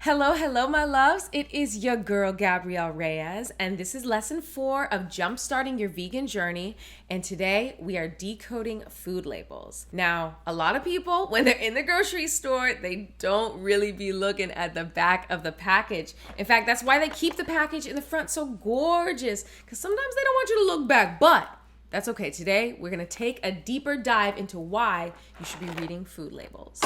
Hello, my loves. It is your girl, Gabrielle Reyes, and this is lesson 4 of Jumpstarting Your Vegan Journey. And today we are decoding food labels. Now, a lot of people, when they're in the grocery store, they don't really be looking at the back of the package. In fact, that's why they keep the package in the front so gorgeous, because sometimes they don't want you to look back, but that's okay. Today, we're going to take a deeper dive into why you should be reading food labels.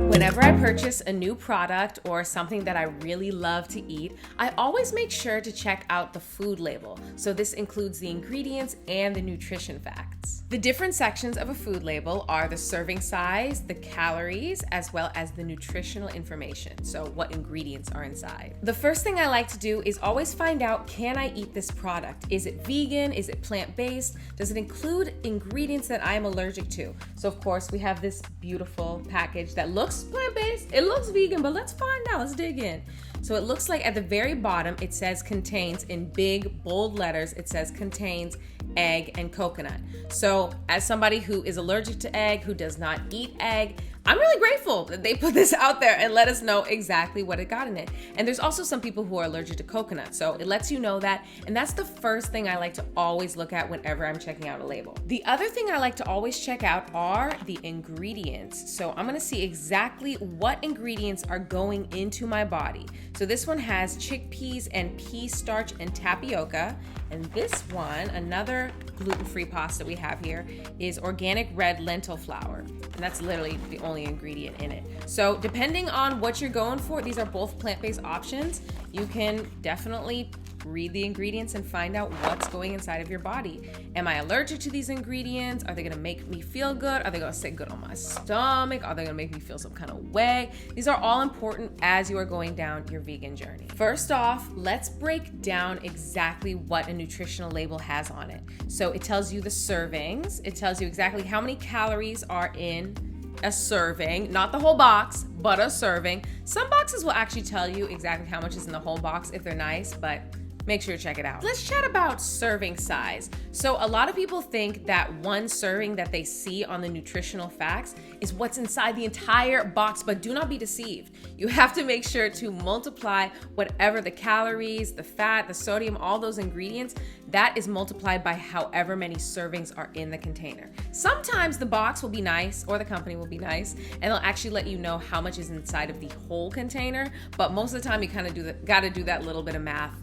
Whenever I purchase a new product or something that I really love to eat, I always make sure to check out the food label. So this includes the ingredients and the nutrition facts. The different sections of a food label are the serving size, the calories, as well as the nutritional information. So what ingredients are inside. The first thing I like to do is always find out, can I eat this product? Is it vegan? Is it plant-based? Does it include ingredients that I am allergic to? So of course we have this beautiful package that looks plant-based, it looks vegan, but let's find out, let's dig in. So it looks like at the very bottom, it says contains, in big, bold letters, it says contains egg and coconut. So as somebody who is allergic to egg, who does not eat egg, I'm really grateful that they put this out there and let us know exactly what it got in it. And there's also some people who are allergic to coconut, so it lets you know that. And that's the first thing I like to always look at whenever I'm checking out a label. The other thing I like to always check out are the ingredients. So I'm gonna see exactly what ingredients are going into my body. So this one has chickpeas and pea starch and tapioca. And this one, another gluten-free pasta we have here, is organic red lentil flour. And that's literally the only ingredient in it. So depending on what you're going for, these are both plant-based options. You can definitely read the ingredients and find out what's going inside of your body. Am I allergic to these ingredients? Are they gonna make me feel good? Are they gonna sit good on my stomach? Are they gonna make me feel some kind of way? These are all important as you are going down your vegan journey. First off, let's break down exactly what a nutritional label has on it. So it tells you the servings. It tells you exactly how many calories are in a serving, not the whole box, but a serving. Some boxes will actually tell you exactly how much is in the whole box if they're nice, but make sure to check it out. Let's chat about serving size. So a lot of people think that one serving that they see on the nutritional facts is what's inside the entire box, but do not be deceived. You have to make sure to multiply whatever the calories, the fat, the sodium, all those ingredients, that is multiplied by however many servings are in the container. Sometimes the box will be nice, or the company will be nice, and they'll actually let you know how much is inside of the whole container, but most of the time you kind of gotta do that little bit of math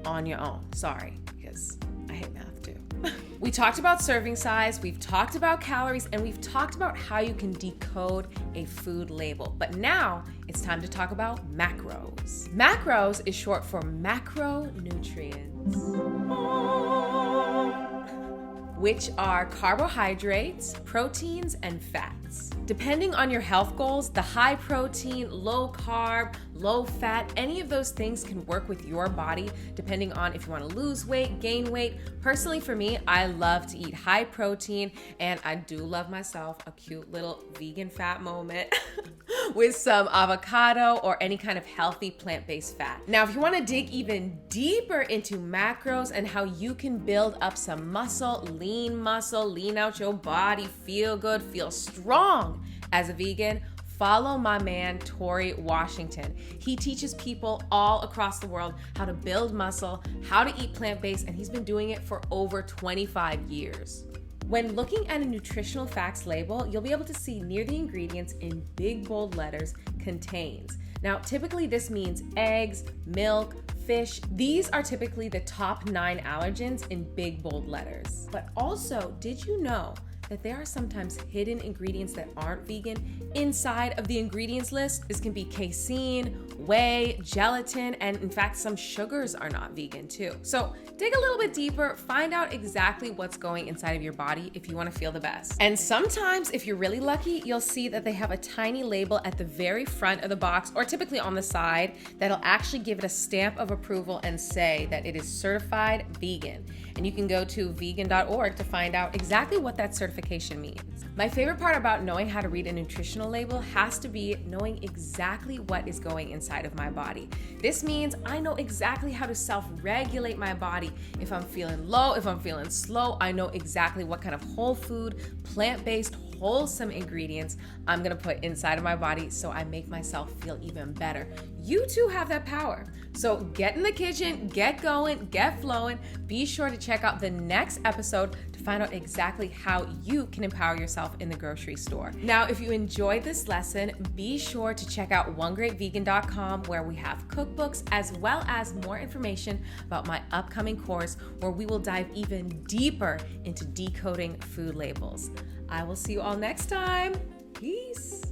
on your own. Sorry, because I hate math too. We talked about serving size, we've talked about calories, and we've talked about how you can decode a food label. But now it's time to talk about macros. Macros is short for macronutrients, which are carbohydrates, proteins, and fats. Depending on your health goals, the high protein, low carb, low fat, any of those things can work with your body depending on if you want to lose weight, gain weight. Personally, for me, I love to eat high protein, and I do love myself a cute little vegan fat moment with some avocado or any kind of healthy plant-based fat. Now, if you want to dig even deeper into macros and how you can build up some muscle, lean out your body, feel good, feel strong as a vegan, follow my man, Tori Washington. He teaches people all across the world how to build muscle, how to eat plant-based, and he's been doing it for over 25 years. When looking at a nutritional facts label, you'll be able to see near the ingredients in big bold letters, contains. Now, typically this means eggs, milk, fish. These are typically the top 9 allergens in big bold letters. But also, did you know that there are sometimes hidden ingredients that aren't vegan inside of the ingredients list? This can be casein, whey, gelatin, and in fact, some sugars are not vegan too. So dig a little bit deeper, find out exactly what's going inside of your body if you want to feel the best. And sometimes, if you're really lucky, you'll see that they have a tiny label at the very front of the box, or typically on the side, that'll actually give it a stamp of approval and say that it is certified vegan. And you can go to vegan.org to find out exactly what that certification means. My favorite part about knowing how to read a nutritional label has to be knowing exactly what is going inside inside of my body. This means I know exactly how to self-regulate my body. If I'm feeling low, if I'm feeling slow, I know exactly what kind of whole food, plant-based, wholesome ingredients I'm gonna put inside of my body so I make myself feel even better. You too have that power. So get in the kitchen, get going, get flowing. Be sure to check out the next episode to find out exactly how you can empower yourself in the grocery store. Now, if you enjoyed this lesson, be sure to check out onegreatvegan.com, where we have cookbooks as well as more information about my upcoming course where we will dive even deeper into decoding food labels. I will see you all next time. Peace.